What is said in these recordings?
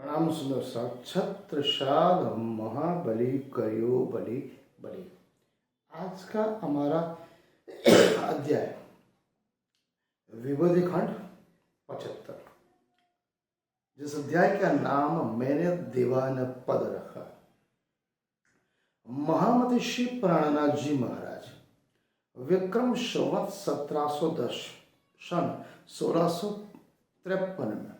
प्रणाम सुनो छत्रसाल महाबली कयो बलि बलि। आज का हमारा अध्याय विभूति खंड 75। जिस अध्याय का नाम मैंने दीवान पद रखा। महामती श्री प्राणनाथ जी महाराज विक्रम संवत 1710 सन 1653 में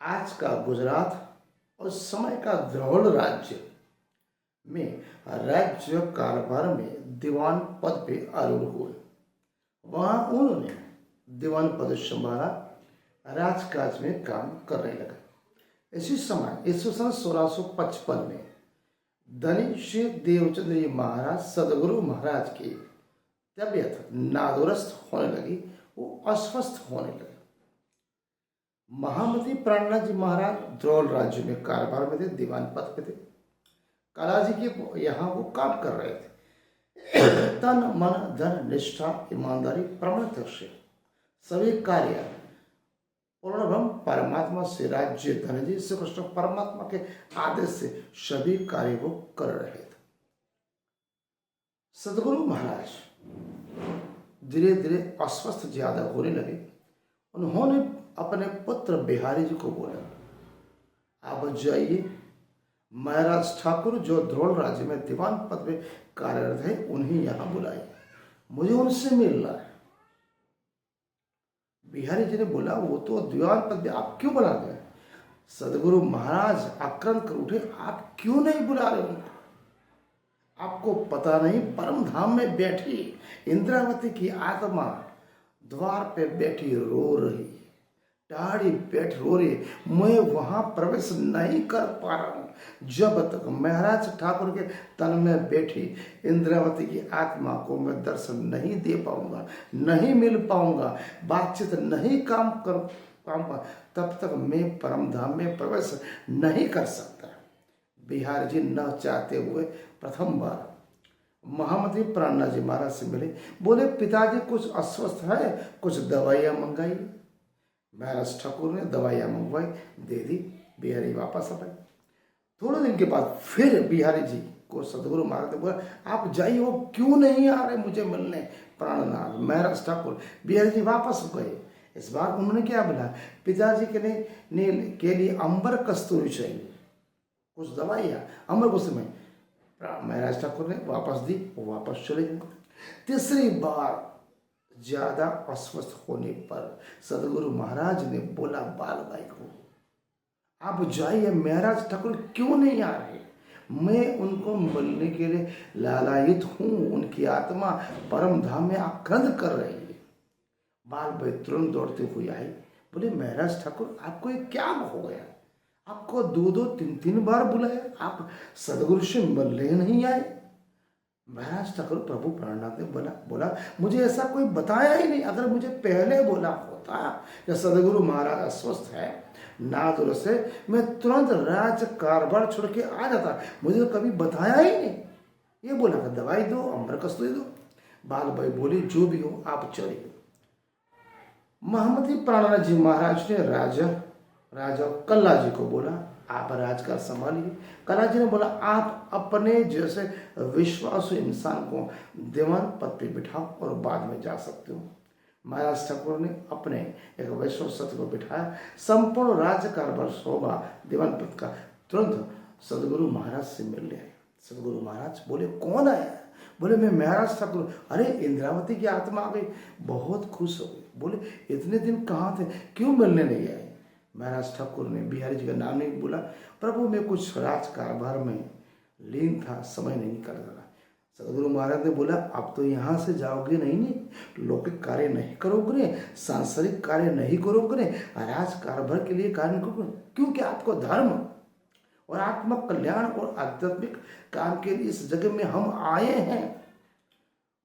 आज का गुजरात और समय का द्रोण राज्य में राज्य कारोबार में दीवान पद पे आरूढ़ हुए। वहां उन्होंने दीवान पद संभाला, राजकाज में काम करने लगे। इसी समय ईस्वी सन 1655 में धनी श्री देवचंद्र जी महाराज सदगुरु महाराज की तबीयत नादुरुस्त होने लगी, वो अस्वस्थ होने लगे। महामती प्राणनाथ जी महाराज द्रोण राज्य में कारोबार में थे, दीवान पद पे थे। कालाजी के यहाँ वो काम कर रहे थे। तन मन धन निष्ठा ईमानदारी प्रमाणित से सभी कार्य पूर्ण परमात्मा से राज्य धन जी श्री कृष्ण परमात्मा के आदेश से सभी कार्य वो कर रहे थे। सदगुरु महाराज धीरे धीरे अस्वस्थ ज्यादा होने लगे। उन्होंने अपने पुत्र बिहारी जी को बोला, आप जाइए, महाराज ठाकुर जो द्रोण राज्य में दीवान पद में कार्यरत है उन्हें यहाँ बुलाए, मुझे उनसे मिलना है। बिहारी जी ने बोला, वो तो दीवान पद में आप क्यों बुला रहे हैं? सदगुरु महाराज आक्रांत कर उठे, आप क्यों नहीं बुला रहे उनको? आपको पता नहीं, परम धाम में बैठी इंद्रावती की आत्मा द्वार पे बैठी रो रही, टाड़ी बैठ रो रही, मैं वहां प्रवेश नहीं कर पा रहा हूं। जब तक महाराज ठाकुर के तन में बैठी इंद्रावती की आत्मा को मैं दर्शन नहीं दे पाऊंगा, नहीं मिल पाऊंगा, बातचीत नहीं काम कर पाऊंगा, तब तक मैं परम धाम में प्रवेश नहीं कर सकता। बिहार जी न चाहते हुए प्रथम बार महामती प्राणनाथ जी महाराज से मिले। बोले, पिताजी कुछ अस्वस्थ है, कुछ दवाइयां मंगाई। महाराज ठाकुर ने दवाइयां मंगवाई, दे दी। बिहारी वापस आ गए। थोड़े दिन के बाद फिर बिहारी जी को सदगुरु महाराज ने बोला, आप जाइए, वो क्यों नहीं आ रहे मुझे मिलने? प्राणनाथ महाराज ठाकुर बिहारी जी वापस गए। इस बार उन्होंने क्या बोला, पिताजी के लिए अंबर कस्तूरी चाहिए, कुछ दवाइयां अंबर कस्तूरी में। महाराज ठाकुर ने वापस दी, वो वापस चले गए। तीसरी बार ज्यादा अस्वस्थ होने पर सदगुरु महाराज ने बोला बाल भाई को, आप जाइए, महाराज ठाकुर क्यों नहीं आ रहे? मैं उनको मिलने के लिए लालायित हूं, उनकी आत्मा परम धाम में आक्रंद कर रही है। बाल भाई तुरंत दौड़ते हुए आए। बोले, महाराज ठाकुर आपको ये क्या हो गया? आपको दो दो तीन तीन बार बुलाया, आप सदगुरु से मिलने नहीं आए। महाराज ठाकुर प्रभु प्राणनाथ ने बोला, मुझे ऐसा कोई बताया ही नहीं। अगर मुझे पहले बोला होता कि सदगुरु महाराज अस्वस्थ है, नादुरुस्त है, मैं तुरंत राज कारभार छोड़ के आ जाता। मुझे तो कभी बताया ही नहीं। ये बोला कि दवाई दो, अमर कस्तूरी दो। बाल भाई बोली, जो भी हो आप चलिए। महामती प्राणनाथ जी महाराज ने राजा कल्ला जी को बोला, आप राजकाज संभालिए। कल्ला जी ने बोला, आप अपने जैसे विश्वासु इंसान को दीवान पद पे बिठाओ और बाद में जा सकते हो। महाराज ठाकुर ने अपने एक विश्वास को बिठाया। संपूर्ण राज्य कारभार शोभा दीवान पद का तुरंत सदगुरु महाराज से मिलने आए। सदगुरु महाराज बोले, कौन आया? बोले, मैं महाराज ठाकुर। अरे, इंद्रावती की आत्मा आ गई। बहुत खुश हो गई। बोले, इतने दिन कहाँ थे, क्यों मिलने नहीं आए? महाराज ठाकुर ने बिहारी जी का नाम नहीं बोला। प्रभु, मैं कुछ राज कारोबार में लीन था, समय नहीं निकल रहा। सदगुरु महाराज ने बोला, अब तो यहाँ से जाओगे नहीं, लौकिक कार्य नहीं करोगे, सांसारिक कार्य नहीं करोगे, राज कारोबार के लिए कार्य करोगे, क्योंकि आपको धर्म और आत्म कल्याण और आध्यात्मिक काम के लिए इस जगह में हम आए हैं।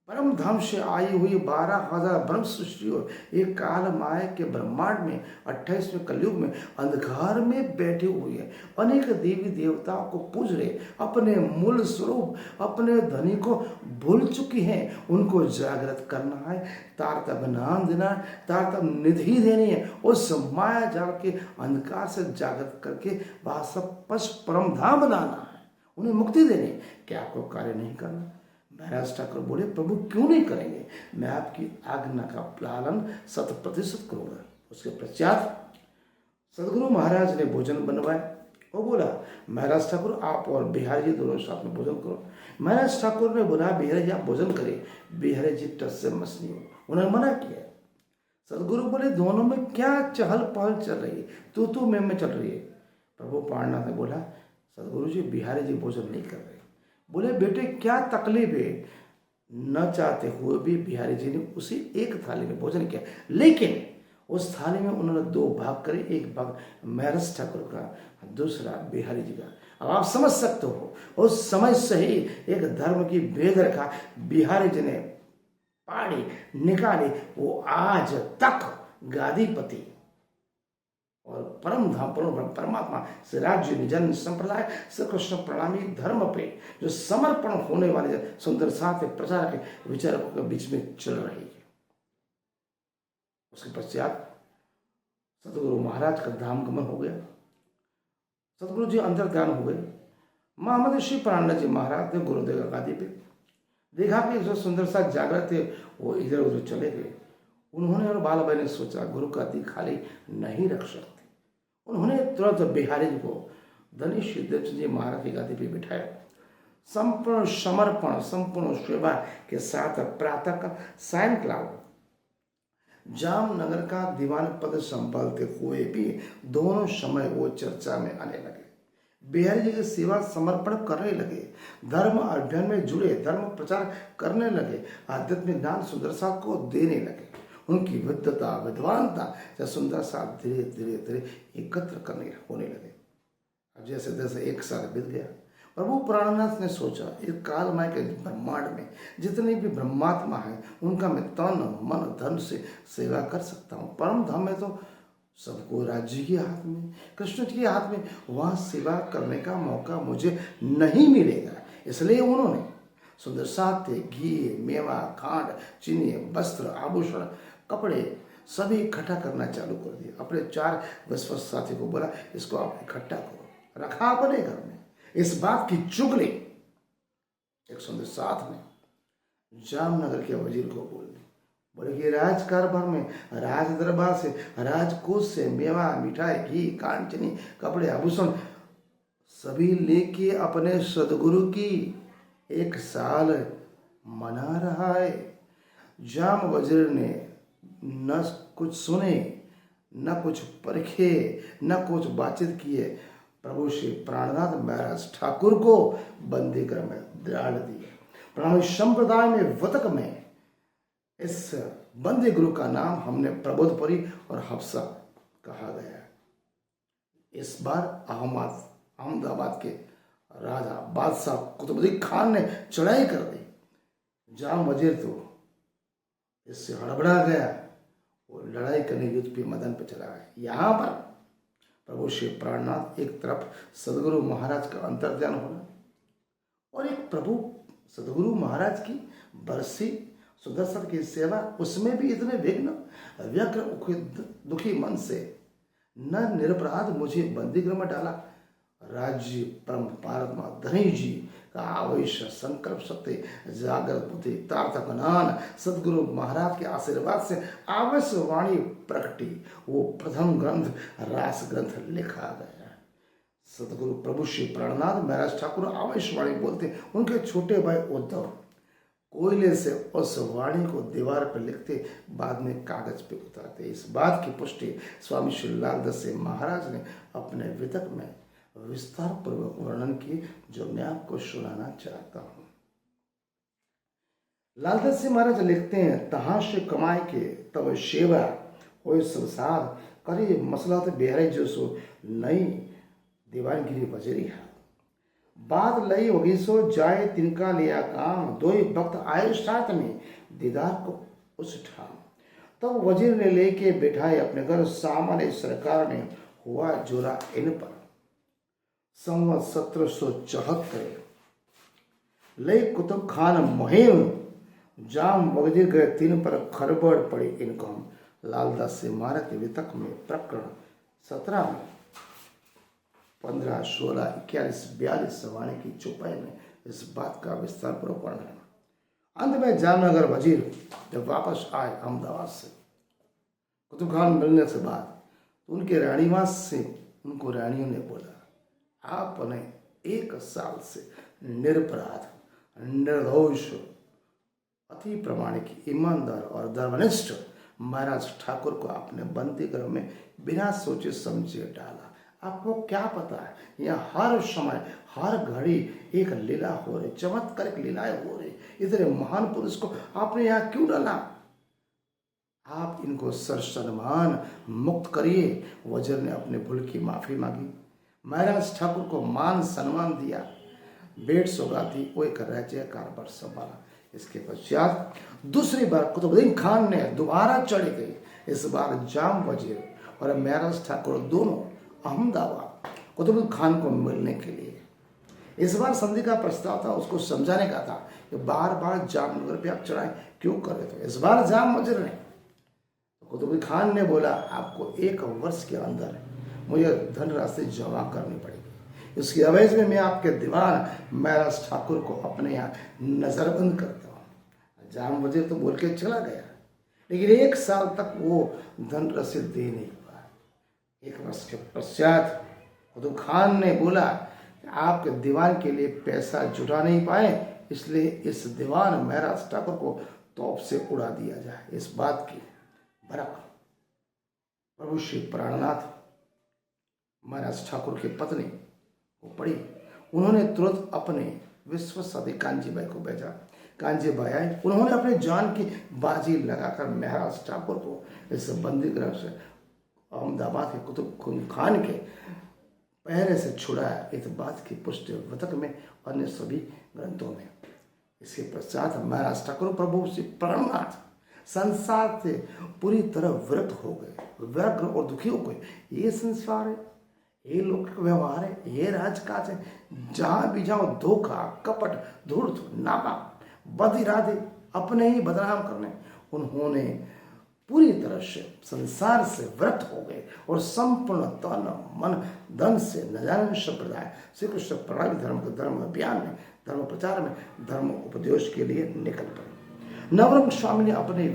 परम धाम से आई हुई 12,000 ब्रह्म सृष्टि और एक काल माया के ब्रह्मांड में 28वें कलयुग में अंधकार में बैठे हुए हैं। अनेक देवी देवताओं को पूज रहे, अपने मूल स्वरूप अपने धनी को भूल चुकी हैं। उनको जागृत करना है, तारतम्य नाम देना है, तारतम्य निधि देनी है, उस माया जाल के अंधकार से जागृत करके वह सब पश परम धाम बनाना है, उन्हें मुक्ति देनी है। क्या आपको कार्य नहीं करना? महाराज ठाकुर बोले, प्रभु क्यों नहीं करेंगे, मैं आपकी आज्ञा का पालन 100% करूंगा। उसके पश्चात सदगुरु महाराज ने भोजन बनवाया और बोला, महाराज ठाकुर आप और बिहारी जी दोनों साथ में भोजन करो। महाराज ठाकुर ने बोला, बिहारी जी आप भोजन करें। बिहारी जी टस से मस नहीं हो, उन्होंने मना किया। सदगुरु बोले, दोनों में क्या चहल पहल चल रही है, तू मैं चल रही है। प्रभु प्राणनाथ ने बोला, सदगुरु जी बिहारी जी भोजन नहीं कर रहे। बोले, बेटे क्या तकलीफ है? न चाहते हुए भी बिहारी जी ने उसी एक थाली में भोजन किया, लेकिन उस थाली में उन्होंने 2 भाग करे, एक भाग महाराज ठाकुर का, दूसरा बिहारी जी का। अब आप समझ सकते हो, उस समय से ही एक धर्म की भेद रखा बिहारी जी ने पाड़ी निकाली। वो आज तक गादीपति और परम धाम परमात्मा श्री राज्य निजन संप्रदाय श्री कृष्ण प्रणामी धर्म पे जो समर्पण होने वाले सुंदर साथ प्रचार के विचारकों के बीच में चल रही है। उसके पश्चात सतगुरु महाराज का धाम गमन हो गया। सतगुरु जी अंदर ध्यान हो गए। महामंत्री श्री प्राणनाथ जी महाराज ने गुरुदेव गादी पे देखा कि जो सुंदर साथ जागृत थे वो इधर उधर चले गए। उन्होंने और बाल भाई ने सोचा गुरु का दी खाली नहीं रख सकते। उन्होंने तुरंत बिहारी जी को धनी सिद्धेव जी महाराज की गादी पे बिठाया। संपूर्ण समर्पण संपूर्ण सेवा के साथ प्रातः का सायंकाल जामनगर का दीवान पद संभालते हुए भी दोनों समय वो चर्चा में आने लगे। बिहारी जी की सेवा समर्पण करने लगे, धर्म अभियान में जुड़े, धर्म प्रचार करने लगे, आध्यात्मिक ज्ञान सुंदर साथ को देने लगे। उनकी विद्वता विद्वानता या सुंदर साथ धीरे धीरे धीरे एकत्र करने होने लगे। अब जैसे जैसे एक साल बीत गया, प्रभु प्राणनाथ ने सोचा इस कालमय के ब्रह्मांड में जितने भी ब्रह्मात्मा हैं उनका मैं तन मन धन से सेवा कर सकता हूँ। परम धाम में तो सबको राज्य के हाथ में, कृष्ण के हाथ में, वहाँ सेवा करने का मौका मुझे नहीं मिलेगा। इसलिए उन्होंने सुंदर साथे घी मेवा खांड चीनी वस्त्र आभूषण कपड़े सभी इकट्ठा करना चालू कर दिया। अपने 4 विश्वस्त साथी को बोला, इसको आप इकट्ठा करो, रखा अपने घर में। इस बात की चुगली एक सुंदर साथ में जामनगर के वजीर को बोले कि राज कारभार में राज दरबार से राजकोष से मेवा मिठाई घी कांड चीनी कपड़े आभूषण सभी लेके अपने सदगुरु की 1 साल मना रहा है। जाम वजीर ने न कुछ सुने, न कुछ परखे, न कुछ बातचीत किए। प्रभु श्री प्राणनाथ महाराज ठाकुर को बंदीगृह में डाल दिए। प्राणी संप्रदाय में वतक में इस बंदी गुरु का नाम हमने प्रबोधपुरी और हफ्सा कहा गया। इस बार अहमदाबाद के राजा बादशाह कुतुबुद्दीन खान ने चढ़ाई कर दी। जाम वजीर तो इससे हड़बड़ा गया, वो लड़ाई करने युद्ध पे मैदान पे चला गया। यहाँ पर प्रभु श्री प्राणनाथ एक तरफ सदगुरु महाराज का अंतर्ध्यान होना और एक प्रभु सदगुरु महाराज की बरसी सुदर्शन की सेवा, उसमें भी इतने विघ्न व्यग्र दुखी मन से न निरपराध मुझे बंदीगृह में डाला। राज्य परम पारमात्मा धनी जी का आवेश संकल्प सत्य जागृत बुद्धि तार्थक ज्ञान सदगुरु महाराज के आशीर्वाद से आवेश वाणी प्रकटी। वो प्रथम ग्रंथ रास ग्रंथ लिखा गया। सदगुरु प्रभु श्री प्राणनाथ महाराज ठाकुर आवेश वाणी बोलते। उनके छोटे भाई उद्धव कोयले से उस वाणी को दीवार पर लिखते, बाद में कागज पे उतारते। इस बात की पुष्टि स्वामी श्री लालदास महाराज ने अपने वितक में विस्तार पूर्वक वर्णन की, जो मैं आपको सुनाना चाहता हूं। लालदास महाराज लिखते हैं, तहां से कमाए के तब सेवा हो संसार करे मसला तो बिहारी जो सो नई दीवानगिरी बजरी है। बात लई होगी सो जाए तिनका लिया काम, दो ही वक्त आए साथ में दीदार को उस ठाम। तब वजीर ने लेके बिठाए अपने घर, सामान्य सरकार ने हुआ जोरा इन पर। संवत 1774 लई कुतुब खान मुहिम, जाम वजीर गए तीन पर खरबड़ पड़ी इनको। लालदास से मारक वितक में प्रकरण 17 में 15, 16, 21, 42 वाणी की चौपाई में इस बात का विस्तार पूर्वक वर्णन है। अंत में जामनगर वजीर जब वापस आए अहमदाबाद से कुतुब खान मिलने से बाद, तो उनके रानीवास से उनको रानियों ने बोला, आपने 1 साल से निरपराध, निर्दोष, अति प्रामाणिक, ईमानदार और धर्मनिष्ठ महाराज ठाकुर को अपने बंदी गृह में बिना सोचे समझे डाला। आपको क्या पता है, यहाँ हर समय हर घड़ी एक लीला हो रही, चमत्कारिक लीलाएं हो रही। इतने महान पुरुष को आपने यहाँ क्यों डाला? आप इनको सरसन्मान मुक्त करिए। वजीर ने अपने भूल की माफी मांगी, महाराज ठाकुर को मान सम्मान दिया, बेट सौगाती वो एक राज्य कारभार संभाला। इसके पश्चात दूसरी बार कुतुबुद्दीन खान ने दोबारा चढ़ी गई। इस बार जाम वजीर और महाराज ठाकुर दोनों अहमदाबाद कुतुबुद्दीन खान को मिलने के लिए। इस बार संधि का प्रस्ताव था, उसको समझाने का था कि बार बार जामनगर पे आप चढ़ाई क्यों कर रहे थे। इस बार जाम वजीर ने, कुतुबुद्दीन खान ने बोला, आपको 1 वर्ष के अंदर मुझे धनराशि जमा करनी पड़ेगी। इसकी अवैध में मैं आपके दीवान महाराज ठाकुर को अपने यहाँ नजरबंद करता हूँ। जाम वजीर तो बोल के चला गया, लेकिन 1 साल तक वो धनराशि दे नहीं पाया। 1 वर्ष के पश्चात कुतुब खान ने बोला, आपके दीवान के लिए पैसा जुटा नहीं पाए, इसलिए इस दीवान महाराज ठाकुर को तोप से उड़ा दिया जाए। इस बात की भनक प्रभु श्री प्राणनाथ महाराज ठाकुर की पत्नी को पड़ी। उन्होंने तुरंत अपने विश्वसनीय कांजीबाई को भेजा। कांजीबाई आई, उन्होंने अपने जान की बाजी लगाकर महाराज ठाकुर को इस बंदी गृह से अहमदाबाद के कुतुब खान के पहरे से छुड़ाया। इस बात की पुष्टि वतक में अन्य सभी ग्रंथों में। इसके पश्चात महाराज ठाकुर प्रभु श्री प्राणनाथ संसार से पूरी तरह विरक्त हो गए, व्यग्र और दुखी हो गए। ये संसार है, ये लौकिक व्यवहार है, ये राजकाज है, जहां भी जाओ धोखा, कपट, धूर्त, नापाक, बद इरादे, अपने ही बदनाम करने। उन्होंने पूरी तरह से संसार से विरक्त हो गए और संपूर्ण तन मन धन से न जाने संप्रदाय श्री कृष्ण प्रणाली धर्म के धर्म अभियान में, धर्म प्रचार में, धर्म उपदेश के लिए निकल पड़े। नवरंग स्वामी ने अपने